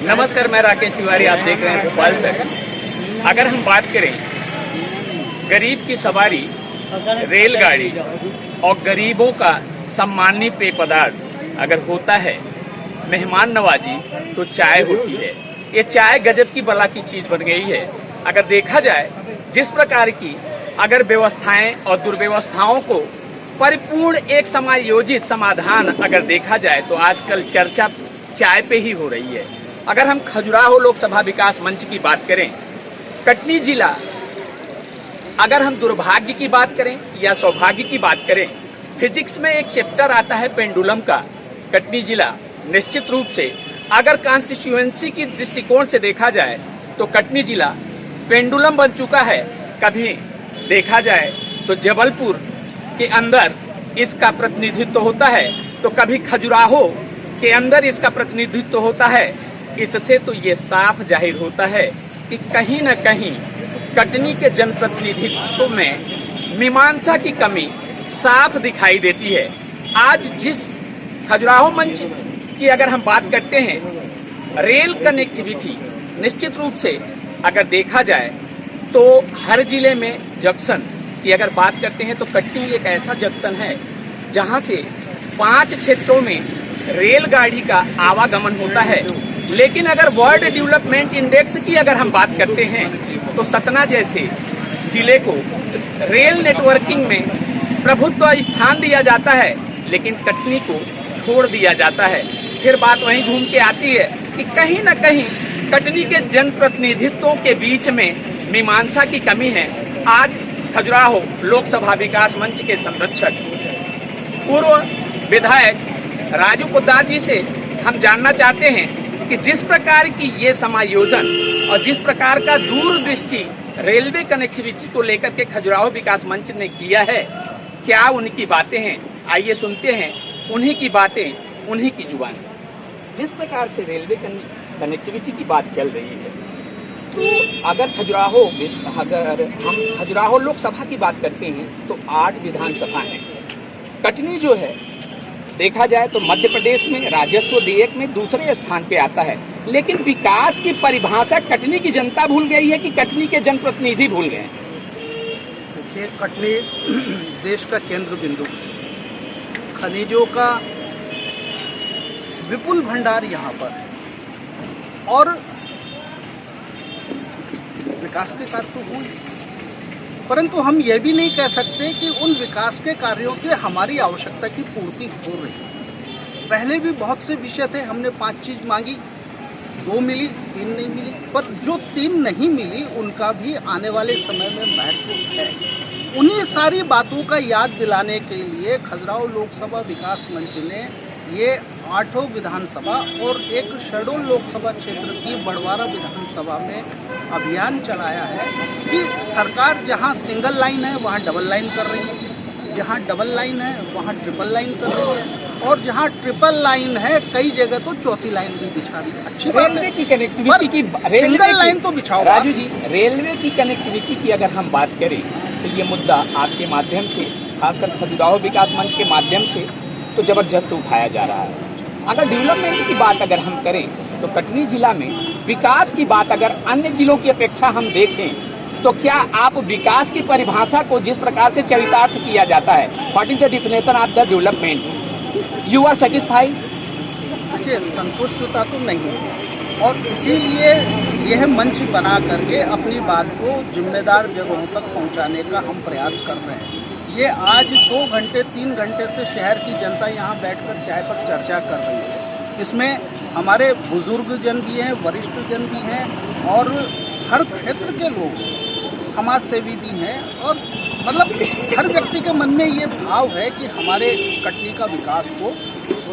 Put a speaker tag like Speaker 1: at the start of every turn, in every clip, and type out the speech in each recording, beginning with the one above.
Speaker 1: नमस्कार, मैं राकेश तिवारी, आप देख रहे हैं भोपाल तक। अगर हम बात करें गरीब की सवारी, रेलगाड़ी और गरीबों का सम्माननीय पेय पदार्थ अगर होता है, मेहमान नवाजी, तो चाय होती है। ये चाय गजब की बला की चीज़ बन गई है। अगर देखा जाए जिस प्रकार की अगर व्यवस्थाएं और दुर्व्यवस्थाओं को परिपूर्ण एक समायोजित समाधान अगर देखा जाए तो आजकल चर्चा चाय पे ही हो रही है। अगर हम खजुराहो लोकसभा विकास मंच की बात करें, कटनी जिला, अगर हम दुर्भाग्य की बात करें या सौभाग्य की बात करें, फिजिक्स में एक चैप्टर आता है पेंडुलम का। कटनी जिला निश्चित रूप से अगर कॉन्स्टिट्यूएंसी की दृष्टिकोण से देखा जाए तो कटनी जिला पेंडुलम बन चुका है। कभी देखा जाए तो जबलपुर के अंदर इसका प्रतिनिधित्व होता है, तो कभी खजुराहो के अंदर इसका प्रतिनिधित्व होता है। इससे तो ये साफ जाहिर होता है कि कहीं न कहीं कटनी के जनप्रतिनिधित्व में मीमांसा की कमी साफ दिखाई देती है। आज जिस खजुराहो मंच की अगर हम बात करते हैं, रेल कनेक्टिविटी निश्चित रूप से अगर देखा जाए तो हर जिले में जंक्शन की अगर बात करते हैं तो कटनी एक ऐसा जंक्शन है जहां से 5 क्षेत्रों में रेलगाड़ी का आवागमन होता है। लेकिन अगर वर्ल्ड डेवलपमेंट इंडेक्स की अगर हम बात करते हैं तो सतना जैसे जिले को रेल नेटवर्किंग में प्रभुत्व स्थान दिया जाता है, लेकिन कटनी को छोड़ दिया जाता है। फिर बात वहीं घूम के आती है कि कहीं न कहीं कटनी के जनप्रतिनिधित्वों के बीच में मीमांसा की कमी है। आज खजुराहो लोकसभा विकास मंच के संरक्षक पूर्व विधायक राजू पोद्दार जी से हम जानना चाहते हैं कि जिस प्रकार की ये समायोजन और जिस प्रकार का दूरदृष्टि रेलवे कनेक्टिविटी को लेकर के खजुराहो विकास मंच ने किया है, क्या उनकी बातें हैं? आइए सुनते हैं उन्हीं की बातें, उन्हीं की जुबानी। जिस प्रकार से रेलवे कनेक्टिविटी की बात चल रही है, तो अगर हम खजुराहो लोकसभा की बात करते हैं तो 8 विधानसभा हैं। कटनी जो है देखा जाए तो मध्य प्रदेश में राजस्व देयक में दूसरे स्थान पे आता है, लेकिन विकास की परिभाषा कटनी की जनता भूल गई है कि कटनी के जनप्रतिनिधि भूल गए हैं।
Speaker 2: देखिए, कटनी देश का केंद्र बिंदु, खनिजों का विपुल भंडार यहाँ पर है और विकास के कार्य तो हुए, परंतु हम ये भी नहीं कह सकते कि उन विकास के कार्यों से हमारी आवश्यकता की पूर्ति हो रही है। पहले भी बहुत से विषय थे, हमने 5 चीज मांगी, 2 मिली, 3 नहीं मिली, पर जो 3 नहीं मिली उनका भी आने वाले समय में महत्व है। उन्हीं सारी बातों का याद दिलाने के लिए खजुराहो लोकसभा विकास मंच ने ये 8 विधानसभा और एक शेड्यूल लोकसभा क्षेत्र की बड़वारा विधानसभा में अभियान चलाया है कि सरकार जहां सिंगल लाइन है वहां डबल लाइन कर रही है, जहां डबल लाइन है वहां ट्रिपल लाइन कर रही है, और जहां ट्रिपल लाइन है कई जगह तो चौथी लाइन भी बिछा रही है। अच्छी बात है।
Speaker 1: रेलवे की कनेक्टिविटी की,
Speaker 2: सिंगल लाइन तो बिछाओ
Speaker 1: राजू जी। रेलवे की कनेक्टिविटी की अगर हम बात करें तो ये मुद्दा आपके माध्यम से, खासकर खजुराहो विकास मंच के माध्यम से तो जबरदस्त उठाया जा रहा है। अगर डेवलपमेंट की बात अगर हम करें तो कटनी जिला में विकास की बात अगर अन्य जिलों की अपेक्षा हम देखें तो क्या आप विकास की परिभाषा को जिस प्रकार से चरितार्थ किया जाता है, what is the definition of the development, you are satisfied?
Speaker 2: देखिए, संतुष्टता तो नहीं है और इसीलिए यह मंच बना करके अपनी बात को जिम्मेदार जगहों तक पहुंचाने का हम प्रयास कर रहे हैं। ये आज 2 घंटे 3 घंटे से शहर की जनता यहाँ बैठकर चाय पर चर्चा कर रही है। इसमें हमारे बुजुर्ग जन भी हैं, वरिष्ठ जन भी हैं और हर क्षेत्र के लोग, समाज सेवी भी हैं, और मतलब हर व्यक्ति के मन में ये भाव है कि हमारे कटनी का विकास हो,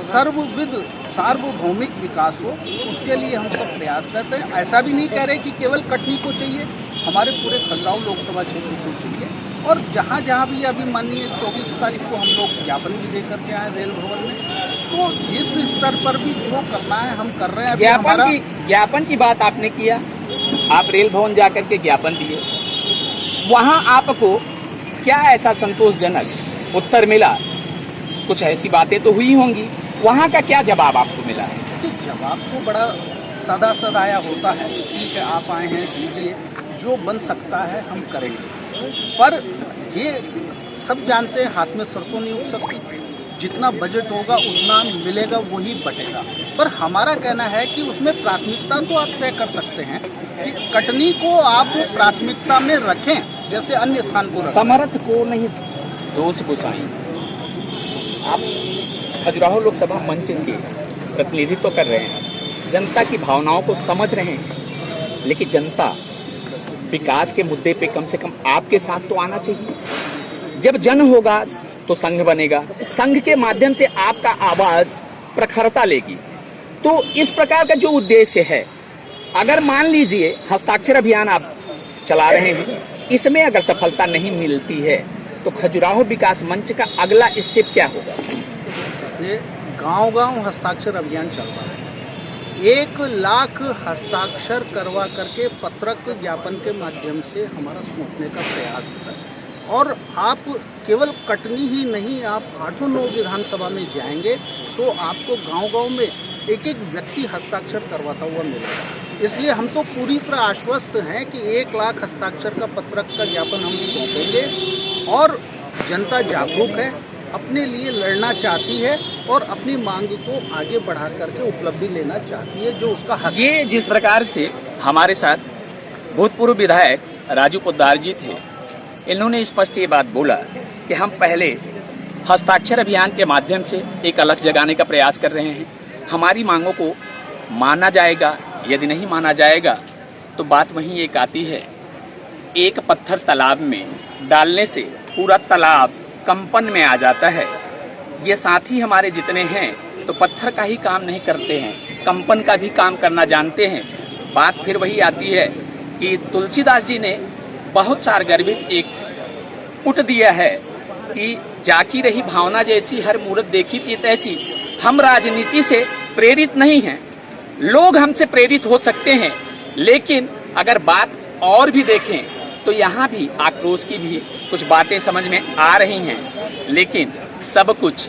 Speaker 2: सर्वविध सार्वभौमिक विकास हो, उसके लिए हम सब प्रयासरत हैं। ऐसा भी नहीं कह रहे कि केवल कटनी को चाहिए, हमारे पूरे खजुराहो लोकसभा क्षेत्र को चाहिए। और जहाँ जहाँ भी अभी माननीय 24 तारीख को हम लोग ज्ञापन भी दे करके आए रेल भवन में, तो जिस स्तर पर भी जो करना है हम कर रहे हैं।
Speaker 1: ज्ञापन की बात आपने किया, आप रेल भवन जाकर के ज्ञापन दिए, वहाँ आपको क्या ऐसा संतोषजनक उत्तर मिला? कुछ ऐसी बातें तो हुई होंगी, वहाँ का क्या जवाब आपको मिला?
Speaker 2: जवाब तो बड़ा सदा सदाया होता है, ठीक है आप आए हैं कीजिए, जो बन सकता है हम करेंगे। पर ये सब जानते हैं हाथ में सरसों नहीं उग सकती, जितना बजट होगा उतना मिलेगा वही बटेगा। पर हमारा कहना है कि उसमें प्राथमिकता तो आप तय कर सकते हैं कि कटनी को आप प्राथमिकता में रखें, जैसे अन्य स्थान को रखें।
Speaker 1: समर्थ को नहीं दोष गुसाई। आप खजुराहो लोकसभा मंच के प्रतिनिधित्व कर रहे हैं, जनता की भावनाओं को समझ रहे हैं, लेकिन जनता विकास के मुद्दे पे कम से कम आपके साथ तो आना चाहिए। जब जन होगा तो संघ बनेगा, संघ के माध्यम से आपका आवाज प्रखरता लेगी। तो इस प्रकार का जो उद्देश्य है, अगर मान लीजिए हस्ताक्षर अभियान आप चला रहे हैं, इसमें अगर सफलता नहीं मिलती है तो खजुराहो विकास मंच का अगला स्टेप क्या होगा?
Speaker 2: ये गांव-गांव हस्ताक्षर अभियान चल रहा है। 1 लाख हस्ताक्षर करवा करके पत्रक ज्ञापन के माध्यम से हमारा सौंपने का प्रयास है। और आप केवल कटनी ही नहीं, आप 8-9 विधानसभा में जाएंगे तो आपको गांव-गांव में एक-एक व्यक्ति हस्ताक्षर करवाता हुआ मिलेगा। इसलिए हम तो पूरी तरह आश्वस्त हैं कि 1 लाख हस्ताक्षर का पत्रक का ज्ञापन हम सौंपेंगे। और जनता जागरूक है, अपने लिए लड़ना चाहती है और अपनी मांग को आगे बढ़ा करके उपलब्धि लेना चाहती है, जो उसका हक। ये जिस प्रकार से हमारे साथ भूतपूर्व विधायक राजू पोद्दार जी थे, इन्होंने स्पष्ट ये बात बोला कि हम पहले हस्ताक्षर अभियान के माध्यम से एक अलग जगाने का प्रयास कर रहे हैं। हमारी मांगों को माना जाएगा, यदि नहीं माना जाएगा तो बात वहीं एक आती है, एक पत्थर तालाब में डालने से पूरा तालाब कंपन में आ जाता है। ये साथी हमारे जितने हैं तो पत्थर का ही काम नहीं करते हैं, कंपन का भी काम करना जानते हैं। बात फिर वही आती है कि तुलसीदास जी ने बहुत सारगर्भित एक पुट दिया है कि जाकी रही भावना जैसी, हर मूरत देखी थी तैसी। हम राजनीति से प्रेरित नहीं हैं, लोग हमसे प्रेरित हो सकते हैं, लेकिन अगर बात और भी देखें तो यहाँ भी आक्रोश की भी कुछ बातें समझ में आ रही हैं, लेकिन सब कुछ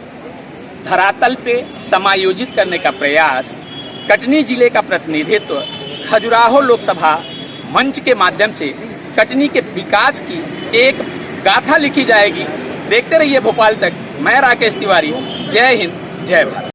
Speaker 2: धरातल पे समायोजित करने का प्रयास कटनी जिले का प्रतिनिधित्व खजुराहो लोकसभा मंच के माध्यम से कटनी के विकास की एक गाथा लिखी जाएगी। देखते रहिए भोपाल तक। मैं राकेश तिवारी। जय हिंद, जय भारत।